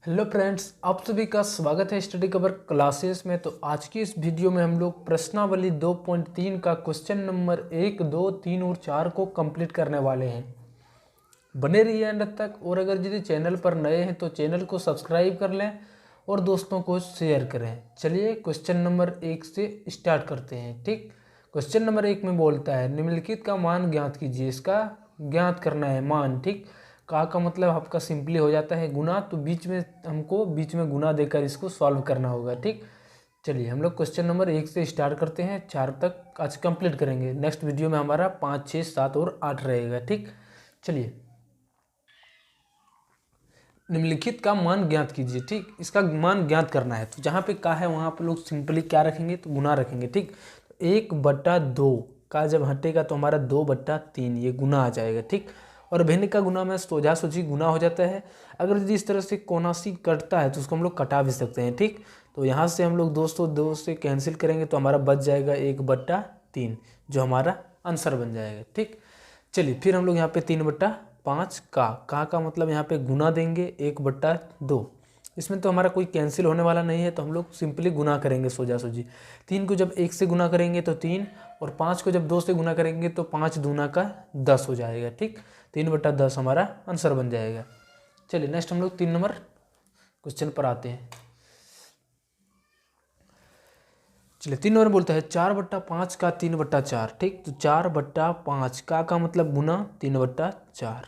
Hello friends, आप सभी का स्वागत है स्टडी कवर क्लासेस में। तो आज की इस वीडियो में हम लोग प्रश्नावली 2.3 का क्वेश्चन नंबर 1, 2, 3 और 4 को कंप्लीट करने वाले हैं। बने रहिए अंत तक। और अगर यदि चैनल पर नए हैं तो चैनल को सब्सक्राइब कर लें और दोस्तों को शेयर करें। चलिए क्वेश्चन नंबर 1 से स्टार्ट करते हैं। ठीक, क्वेश्चन नंबर 1 में बोलता है निम्नलिखित का मान ज्ञात कीजिए। इसका ज्ञात करना है मान। ठीक, का मतलब आपका सिंपली हो जाता है गुना, तो बीच में गुना देकर इसको सॉल्व करना होगा। ठीक, चलिए हम लोग क्वेश्चन नंबर 1 से स्टार्ट करते हैं, 4 तक आज कंप्लीट करेंगे। नेक्स्ट वीडियो में हमारा 5, 6, 7 और 8 रहेगा। ठीक, चलिए निम्नलिखित का मान ज्ञात कीजिए। ठीक, इसका मान ज्ञात करना है तो जहाँ पे का है वहाँ पर लोग सिंपली क्या रखेंगे, तो गुना रखेंगे। ठीक, 1/2 का जब हटेगा तो हमारा 2/3 ये गुना आ जाएगा। ठीक, और भिन्न का गुना में सोजा सोजी गुना हो जाता है। अगर यदि इस तरह से कोनासी कटता है तो उसको हम लोग कटा भी सकते हैं। ठीक, तो यहाँ से हम लोग 2 से कैंसिल करेंगे तो हमारा बच जाएगा 1/3, जो हमारा आंसर बन जाएगा। ठीक, चलिए फिर हम लोग यहाँ पे 3/5 का मतलब यहाँ पे गुना देंगे 1/2। इसमें तो हमारा कोई कैंसिल होने वाला नहीं है तो हम लोग सिंपली गुना करेंगे सोजा सोजी। 3 को जब 1 से गुना करेंगे तो 3, और 5 को जब 2 से गुना करेंगे तो 5 दूना का 10 हो जाएगा। ठीक, 3/10 हमारा आंसर बन जाएगा। चलिए नेक्स्ट हम लोग 3 नंबर क्वेश्चन पर आते हैं। चलिए 3 नंबर बोलता है 4/5 का 3/4। ठीक, तो 4/5 का मतलब गुना 3/4।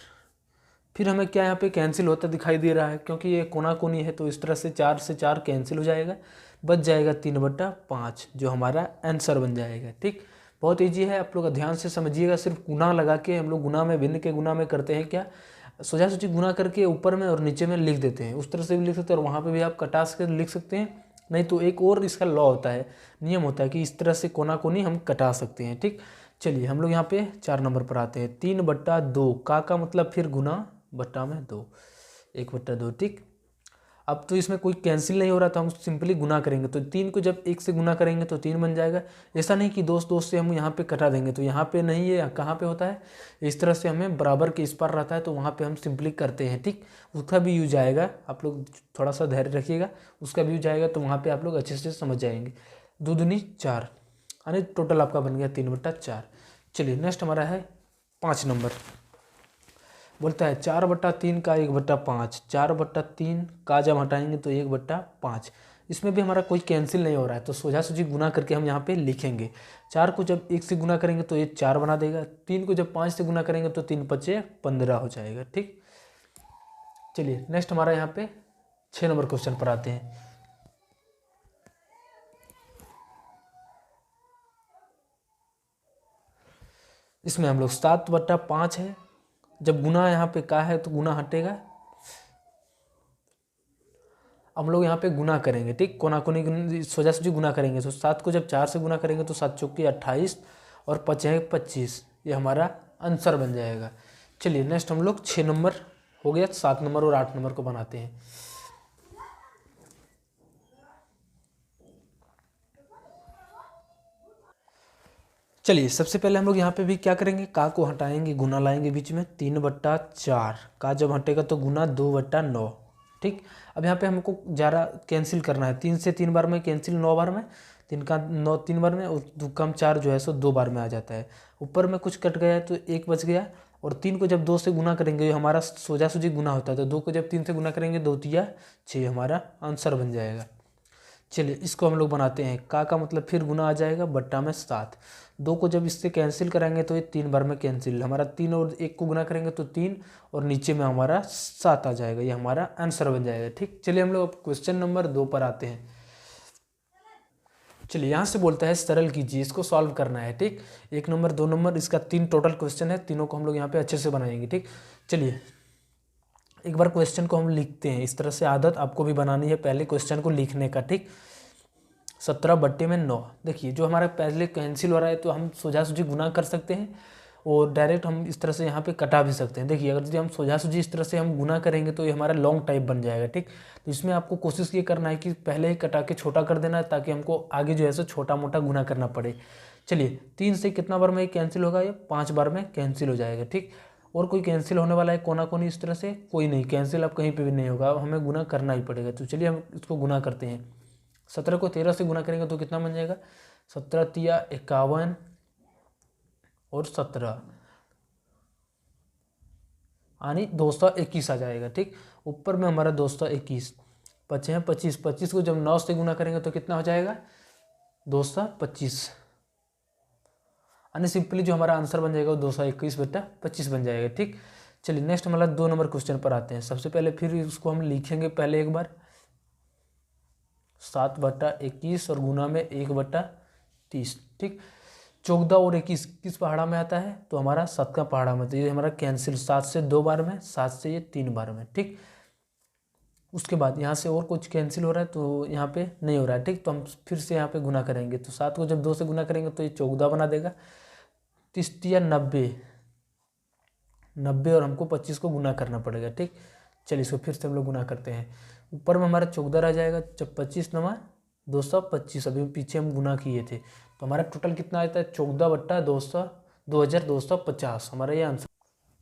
फिर हमें क्या यहाँ पे कैंसिल होता दिखाई दे रहा है, क्योंकि ये कोना कोनी है तो इस तरह से 4 से 4 कैंसिल हो जाएगा, बच जाएगा 3/5, जो हमारा आंसर बन जाएगा। ठीक, बहुत ईजी है, आप लोग ध्यान से समझिएगा। सिर्फ गुना लगा के हम लोग गुना में भिन्न के गुना में करते हैं क्या, सोचा सोची गुना करके ऊपर में और नीचे में लिख देते हैं। उस तरह से भी लिख सकते हैं और वहाँ पर भी आप कटा के लिख सकते हैं। नहीं तो एक और इसका लॉ होता है, नियम होता है कि इस तरह से कोना कोनी हम कटा सकते हैं। ठीक, चलिए हम लोग यहाँ पे 4 नंबर पर आते हैं। 3/2 का मतलब फिर गुना बट्टा में 2, 1/2। ठीक, अब तो इसमें कोई कैंसिल नहीं हो रहा था, हम सिंपली गुना करेंगे तो 3 को जब 1 से गुना करेंगे तो 3 बन जाएगा। ऐसा नहीं कि दोस्त से हम यहाँ पे कटा देंगे, तो यहाँ पे नहीं है, कहाँ पे होता है, इस तरह से हमें बराबर के इस पार रहता है तो वहाँ पे हम सिंपली करते हैं। ठीक, उसका भी यूज आएगा, आप लोग थोड़ा सा धैर्य रखिएगा, उसका भी यूज आएगा तो वहाँ पर आप लोग अच्छे से समझ जाएंगे। 2 दूनी 4, यानी टोटल आपका बन गया 3/4। चलिए नेक्स्ट हमारा है 5 नंबर। बोलता है 4/3 का 1/5। 4/3 का जब हटाएंगे तो 1/5। इसमें भी हमारा कोई कैंसिल नहीं हो रहा है तो सोजा सोजी गुना करके हम यहाँ पे लिखेंगे। 4 को जब 1 से गुना करेंगे तो ये 4 बना देगा। 3 को जब 5 से गुना करेंगे तो 3×5 = 15 हो जाएगा। ठीक, चलिए नेक्स्ट हमारा यहाँ पे 6 नंबर क्वेश्चन पर आते हैं। इसमें हम लोग 7/5 है, जब गुना यहाँ पे का है तो गुना हटेगा, हम लोग यहाँ पे गुना करेंगे। ठीक, कोना कोनी सोजा सोजी गुना करेंगे तो 7 को जब 4 से गुना करेंगे तो 7 चौके 28 और 5 25, ये हमारा आंसर बन जाएगा। चलिए नेक्स्ट हम लोग 6 नंबर हो गया, 7 नंबर और 8 नंबर को बनाते हैं। चलिए सबसे पहले हम लोग यहाँ पे भी क्या करेंगे, का को हटाएंगे, गुना लाएंगे बीच में। 3/4 का जब हटेगा तो गुना 2/9। ठीक, अब यहाँ पे हमको ज़्यादा कैंसिल करना है, 3 से 3 बार में कैंसिल, 9 बार में, 3 का 9 3 बार में, और 2 कम 4 जो है सो 2 बार में आ जाता है। ऊपर में कुछ कट गया है तो 1 बच गया, और 3 को जब 2 से गुना करेंगे, ये हमारा सोजा सूजी गुना होता है, तो 2 को जब 3 से गुना करेंगे 2 तिया 6, हमारा आंसर बन जाएगा। चलिए इसको हम लोग बनाते हैं। का मतलब फिर गुना आ जाएगा बट्टा में 7। 2 को जब इससे कैंसिल कराएंगे तो ये 3 बार में कैंसिल, हमारा 3 और 1 को गुना करेंगे तो 3, और नीचे में हमारा 7 आ जाएगा, ये हमारा आंसर बन जाएगा। ठीक, चलिए हम लोग अब क्वेश्चन नंबर 2 पर आते हैं। चलिए यहाँ से बोलता है सरल कीजिए, इसको सॉल्व करना है। ठीक, 1 नंबर 2 नंबर इसका 3 टोटल क्वेश्चन है, तीनों को हम लोग यहाँ पे अच्छे से बनाएंगे। ठीक, चलिए एक बार क्वेश्चन को हम लिखते हैं। इस तरह से आदत आपको भी बनानी है पहले क्वेश्चन को लिखने का। ठीक, 17/9। देखिए जो हमारा पहले कैंसिल हो रहा है तो हम सोजा सूजी गुना कर सकते हैं, और डायरेक्ट हम इस तरह से यहाँ पे कटा भी सकते हैं। देखिए अगर यदि हम सोजा सूजी इस तरह से हम गुना करेंगे तो ये हमारा लॉन्ग टाइप बन जाएगा। ठीक, तो इसमें आपको कोशिश ये करना है कि पहले ही कटा के छोटा कर देना है, ताकि हमको आगे जो है सो छोटा मोटा गुना करना पड़े। चलिए 3 से कितना बार में कैंसिल होगा, ये 5 बार में कैंसिल हो जाएगा। ठीक, और कोई कैंसिल होने वाला है कोना कोनी इस तरह से? कोई नहीं, कैंसिल अब कहीं पे भी नहीं होगा, अब हमें गुना करना ही पड़ेगा। तो चलिए हम इसको गुना करते हैं। 17 को 13 से गुना करेंगे तो कितना बन जाएगा? 17 तिया 51 और 17 यानी 221 आ जाएगा। ठीक, ऊपर में हमारा 221, बचे हैं 25। 25 को जब 9 से गुना करेंगे तो कितना हो जाएगा? 225, यानी सिंपली जो हमारा आंसर बन जाएगा वो 221/25 बन जाएगा। ठीक, चलिए नेक्स्ट हमारा 2 नंबर क्वेश्चन पर आते हैं। सबसे पहले फिर उसको हम लिखेंगे पहले एक बार 7/21 और गुना में 1/30। ठीक, 14 और 21 किस पहाड़ा में आता है? तो हमारा 7 का पहाड़ा में। तो ये हमारा कैंसिल, 7 से 2 बार में, 7 से ये 3 बार में। ठीक, उसके बाद यहाँ से और कुछ कैंसिल हो रहा है तो यहाँ पे नहीं हो रहा है। ठीक, तो हम फिर से यहाँ पे गुना करेंगे। तो 7 को जब 2 से गुना करेंगे तो ये 14 बना देगा। 30 या 90 और हमको 25 को गुना करना पड़ेगा। ठीक, चलिए इसको फिर से हम लोग गुना करते हैं। ऊपर में हमारा 14 रह जाएगा, जब 25 नवा 225, अभी पीछे हम गुना किए थे तो हमारा टोटल कितना आता है? 14/200 2250 हमारा ये आंसर।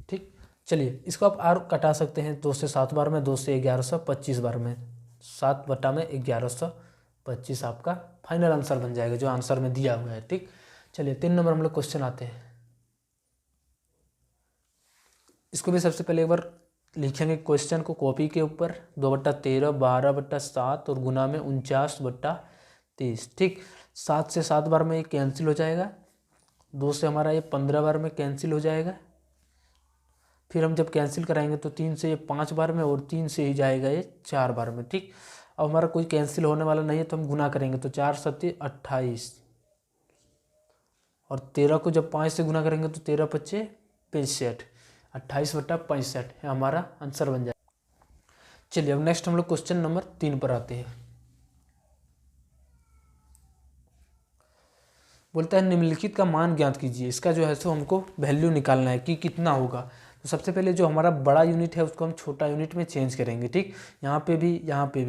ठीक, चलिए इसको आप और कटा सकते हैं 2 से 7 बार में, 2 से 1125 बार में, 7/1125 आपका फाइनल आंसर बन जाएगा जो आंसर में दिया हुआ है। ठीक, चलिए 3 नंबर हम लोग क्वेश्चन आते हैं। इसको भी सबसे पहले एक बार लिखेंगे क्वेश्चन को कॉपी के ऊपर, 2/13 12/7 और गुना में 49/30। ठीक, 7 से 7 बार में ये कैंसिल हो जाएगा, 2 से हमारा ये 15 बार में कैंसिल हो जाएगा। फिर हम जब कैंसिल कराएंगे तो 3 से ये 5 बार में और 3 से ही जाएगा ये 4 बार में। ठीक, अब हमारा कोई कैंसिल होने वाला नहीं है तो हम गुना करेंगे तो 4 7 28 और 13 को जब 5 से गुना करेंगे तो 13 5 65, 28/65 हमारा आंसर बन जाएगा। चलिए अब नेक्स्ट हम लोग क्वेश्चन नंबर 3 पर आते हैं। बोलता है निम्नलिखित का मान ज्ञात कीजिए। इसका जो है सो हमको वैल्यू निकालना है कि कितना होगा। तो सबसे पहले जो हमारा बड़ा यूनिट है उसको हम छोटा यूनिट में चेंज करेंगे। ठीक, यहाँ पे भी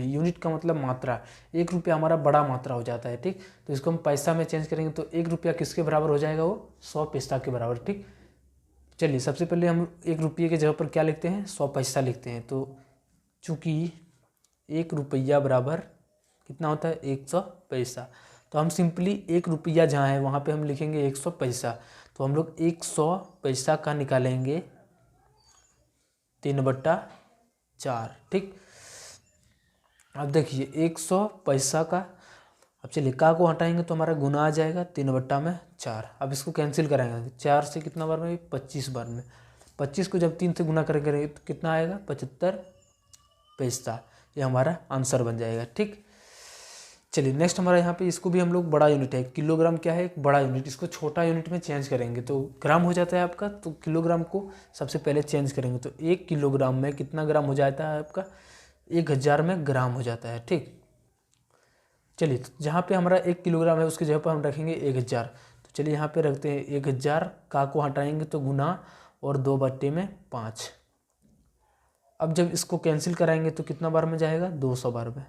यूनिट का मतलब मात्रा, 1 रुपया हमारा बड़ा मात्रा हो जाता है। ठीक, तो इसको हम पैसा में चेंज करेंगे तो 1 रुपया किसके बराबर हो जाएगा? वो 100 पैसा के बराबर। ठीक, चलिए सबसे पहले हम 1 रुपये के जगह पर क्या लिखते हैं? 100 पैसा लिखते हैं। तो चूँकि 1 रुपया बराबर कितना होता है? 100 पैसा, तो हम सिंपली 1 रुपया जहाँ है वहाँ पे हम लिखेंगे 100 पैसा। तो हम लोग 100 पैसा का निकालेंगे 3/4। ठीक, अब देखिए 100 पैसा का, अब चलिए का को हटाएंगे तो हमारा गुना आ जाएगा 3/4। अब इसको कैंसिल कराएंगे 4 से कितना बार में? 25 बार में। 25 को जब 3 से गुना करेंगे तो कितना आएगा? 75 पैसा, ये हमारा आंसर बन जाएगा। ठीक, चलिए नेक्स्ट हमारा यहाँ पे इसको भी हम लोग बड़ा यूनिट है, किलोग्राम क्या है? एक बड़ा यूनिट, इसको छोटा यूनिट में चेंज करेंगे तो ग्राम हो जाता है आपका। तो किलोग्राम को सबसे पहले चेंज करेंगे तो 1 किलोग्राम में कितना ग्राम हो जाता है आपका? 1000 में ग्राम हो जाता है। ठीक, चलिए तो जहाँ पे हमारा 1 किलोग्राम है उसकी जगह पर हम रखेंगे 1000। तो चलिए यहाँ पे रखते हैं 1000, का को हटाएंगे तो गुना और 2/5। अब जब इसको कैंसिल कराएंगे तो कितना बार में जाएगा? 200 बार में,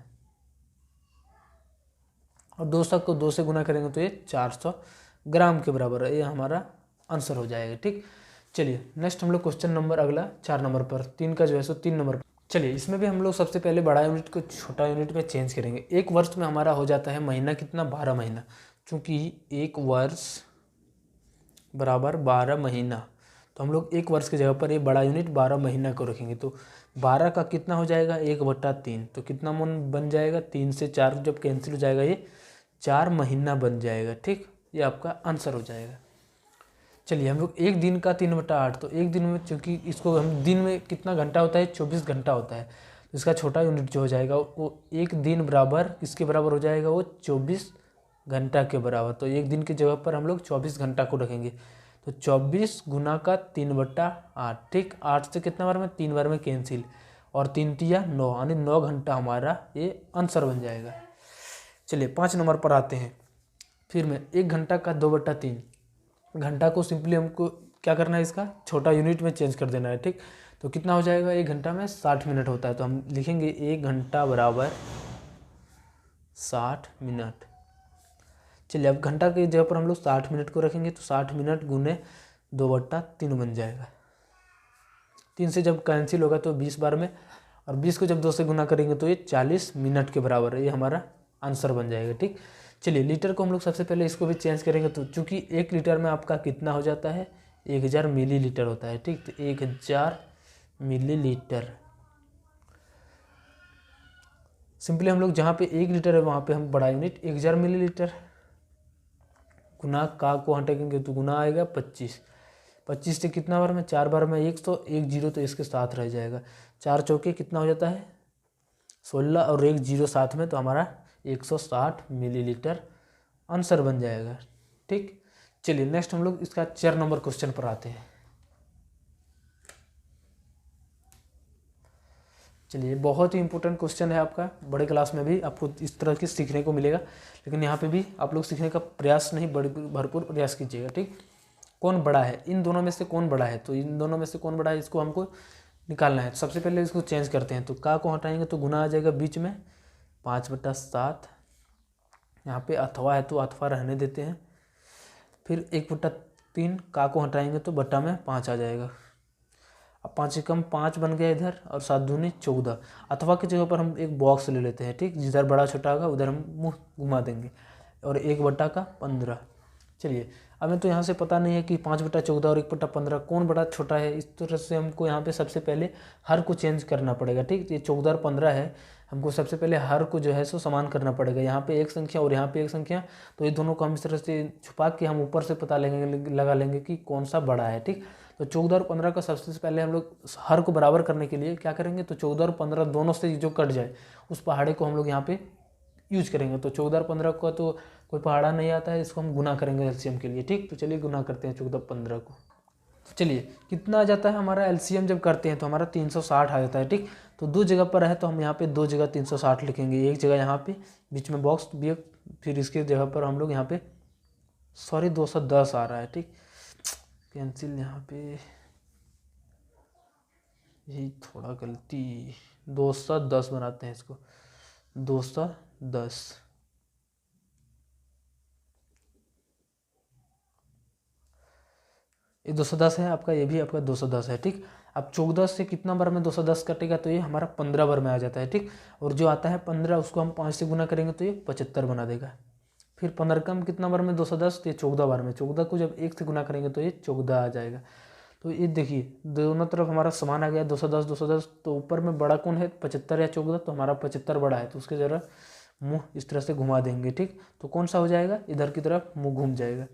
और 200 को 2 से गुना करेंगे तो ये 400 ग्राम के बराबर है, ये हमारा आंसर हो जाएगा। ठीक, चलिए नेक्स्ट हम लोग क्वेश्चन नंबर अगला 4 नंबर पर, 3 का जो है सो 3 नंबर पर। चलिए इसमें भी हम लोग सबसे पहले बड़ा यूनिट को छोटा यूनिट में चेंज करेंगे। 1 वर्ष में हमारा हो जाता है महीना कितना? 12 महीना। चूँकि 1 वर्ष बराबर 12 महीना, तो हम लोग 1 वर्ष की जगह पर ये बड़ा यूनिट 12 महीना को रखेंगे। तो 12 का कितना हो जाएगा? 1/3। तो कितना मन बन जाएगा? 3 से 4 जब कैंसिल हो जाएगा ये 4 महीना बन जाएगा। ठीक, ये आपका आंसर हो जाएगा। चलिए हम लोग 1 दिन का 3/8, तो 1 दिन में चूँकि इसको हम दिन में कितना घंटा होता है? 24 घंटा होता है। तो इसका छोटा यूनिट जो हो जाएगा वो 1 दिन बराबर किसके बराबर हो जाएगा? वो 24 घंटा के बराबर। तो 1 दिन की जगह पर हम लोग 24 घंटा को रखेंगे। तो 24 गुना का 3/8। ठीक, 8 से कितना बार में? 3 बार में कैंसिल, और 3 तिया 9, यानी 9 घंटा हमारा ये आंसर बन जाएगा। चलिए 5 नंबर पर आते हैं। फिर में 1 घंटा का 2/3, घंटा को सिंपली हमको क्या करना है? इसका छोटा यूनिट में चेंज कर देना है। ठीक, तो कितना हो जाएगा? 1 घंटा में 60 मिनट होता है। तो हम लिखेंगे 1 घंटा बराबर 60 मिनट। चलिए अब घंटा की जगह पर हम लोग 60 मिनट को रखेंगे तो 60 मिनट गुने 2/3 बन जाएगा। 3 से जब कैंसिल होगा तो 20 बार में, और 20 को जब 2 से गुना करेंगे तो ये 40 मिनट के बराबर है। ये हमारा आंसर बन जाएगा। ठीक, चलिए लीटर को हम लोग सबसे पहले इसको भी चेंज करेंगे। तो चूँकि 1 लीटर में आपका कितना हो जाता है, 1000 मिलीलीटर होता है। ठीक, तो 1000 मिलीलीटर। सिंपली हम लोग जहाँ पे 1 लीटर है वहाँ पे हम बड़ा यूनिट 1000 मिलीलीटर, गुना का को हटेंगे तो गुना आएगा 25। 25 से कितना बार में, 4 बार में 100, 1 जीरो तो इसके साथ रह जाएगा। 4 चौके कितना हो जाता है 16, और 1 जीरो साथ में, तो हमारा 160 मिलीलीटर आंसर बन जाएगा। ठीक, चलिए नेक्स्ट हम लोग इसका 4 नंबर क्वेश्चन पर आते हैं। चलिए बहुत ही इंपॉर्टेंट क्वेश्चन है आपका, बड़े क्लास में भी आपको इस तरह की सीखने को मिलेगा, लेकिन यहाँ पे भी आप लोग सीखने का प्रयास नहीं, भरपूर प्रयास कीजिएगा। ठीक, कौन बड़ा है, इन दोनों में से कौन बड़ा है, तो इन दोनों में से कौन बड़ा है इसको हमको निकालना है। तो सबसे पहले इसको चेंज करते हैं। तो का को हटाएंगे तो गुना आ जाएगा बीच में 5/7, यहाँ पे अथवा है तो अथवा रहने देते हैं। फिर 1/3, का को हटाएंगे तो बट्टा में 5 आ जाएगा। अब 5 से कम 5 बन गया इधर, और 7 दूनी 14। अथवा की जगह पर हम एक बॉक्स ले लेते हैं। ठीक, जिधर बड़ा छोटा होगा उधर हम मुँह घुमा देंगे, और 1/15। चलिए अब हमें तो यहाँ से पता नहीं है कि 5/14 और 1/15 कौन बड़ा छोटा है। इस तरह से हमको यहाँ पे सबसे पहले हर को चेंज करना पड़ेगा। ठीक, ये 14 और 15 है, हमको सबसे पहले हर को जो है सो समान करना पड़ेगा। यहाँ पे एक संख्या और यहाँ पे एक संख्या, तो ये दोनों को हम इस तरह से छुपा के हम ऊपर से पता लगा लेंगे कि कौन सा बड़ा है। ठीक, तो 14 और 15 का सबसे पहले हम लोग हर को बराबर करने के लिए क्या करेंगे, तो 14 और 15 दोनों से जो कट जाए उस पहाड़े को हम लोग यहाँ पे यूज करेंगे। तो 14 और 15 का तो कोई पहाड़ा नहीं आता है, इसको हम गुना करेंगे एलसीएम के लिए। ठीक, तो चलिए गुना करते हैं 14 15 को। तो चलिए कितना आ जाता है हमारा एलसीएम जब करते हैं तो हमारा 360 आ जाता है। ठीक, तो 2 जगह पर है तो हम यहाँ पे 2 जगह 360 लिखेंगे, एक जगह यहाँ पे बीच में बॉक्स भी, फिर इसके जगह पर हम लोग यहाँ पे 210 आ रहा है। ठीक, कैंसिल यहाँ पे, यही थोड़ा गलती, 210 बनाते हैं इसको, 210। ये 210 है आपका, ये भी आपका 210 है। ठीक, अब 14 से कितना बार में 210 कटेगा, तो ये हमारा 15 बार में आ जाता है। ठीक, और जो आता है 15 उसको हम 5 से गुना करेंगे तो ये 75 बना देगा। फिर 15 कम कितना बार में 210, तो ये 14 बार में, 14 को जब 1 से गुना करेंगे तो ये 14 आ जाएगा। तो ये देखिए दोनों तरफ हमारा समान आ गया 210 210। तो ऊपर में बड़ा कौन है 75 या 14, तो हमारा 75 बड़ा है, तो उसके जरा मुँह इस तरह से घुमा देंगे। ठीक, तो कौन सा हो जाएगा, इधर की तरफ मुँह घूम जाएगा।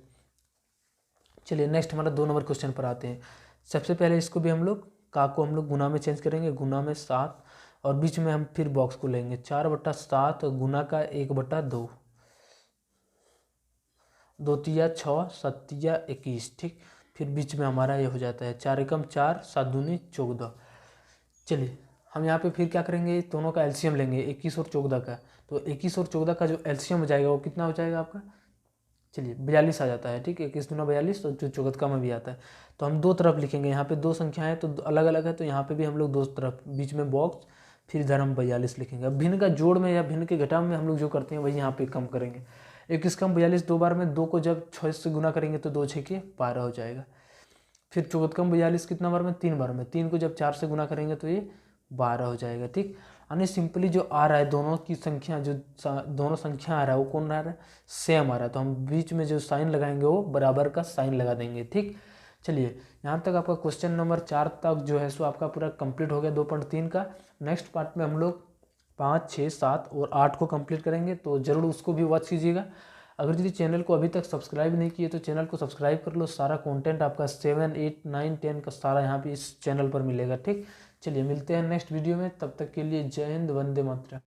चलिए नेक्स्ट हमारा 2 नंबर क्वेश्चन पर आते हैं। सबसे पहले इसको भी हम लोग का को हम लोग गुना में चेंज करेंगे, गुना में 7, और बीच में हम फिर बॉक्स को लेंगे 4/7 गुना का 1/2, 2 तिया 6, 7 तिया 21। ठीक, फिर बीच में हमारा ये हो जाता है 4 एकम 4, 7 दूनी 14। चलिए हम यहाँ पे फिर क्या करेंगे, दोनों का एलसीएम लेंगे 21 और 14 का। तो 21 और 14 का जो एलसीएम हो जाएगा वो कितना हो जाएगा आपका, चलिए 42 आ जाता है। ठीक, 21 दूना 42, और जो 14 में भी आता है। तो हम 2 तरफ लिखेंगे, यहाँ पे 2 संख्याएं हैं तो अलग अलग है, तो यहाँ पे भी हम लोग 2 तरफ बीच में बॉक्स, फिर इधर हम 42 लिखेंगे। अब भिन्न का जोड़ में या भिन्न के घटाव में हम लोग जो करते हैं वही यहाँ पे कम करेंगे। 21 कम 42 2 बार में, 2 को जब 6 से गुना करेंगे तो 2 6 के 12 हो जाएगा। फिर 14 कम 42 कितना बार में, 3 बार में, 3 को जब 4 से गुना करेंगे तो ये 12 हो जाएगा। ठीक, यानी सिंपली जो आ रहा है दोनों की संख्या, जो दोनों संख्या आ रहा है वो कौन आ रहा है, सेम आ रहा है। तो हम बीच में जो साइन लगाएंगे वो बराबर का साइन लगा देंगे। ठीक, चलिए यहाँ तक आपका क्वेश्चन नंबर 4 तक जो है सो आपका पूरा कंप्लीट हो गया 2.3 का। नेक्स्ट पार्ट में हम लोग 5 6 7 और 8 को कंप्लीट करेंगे, तो ज़रूर उसको भी वॉच कीजिएगा। अगर यदि चैनल को अभी तक सब्सक्राइब नहीं किए तो चैनल को सब्सक्राइब कर लो। सारा कंटेंट आपका 7 8 9 10 का सारा यहाँ पे इस चैनल पर मिलेगा। ठीक, चलिए मिलते हैं नेक्स्ट वीडियो में, तब तक के लिए जय हिंद, वंदे मातरम।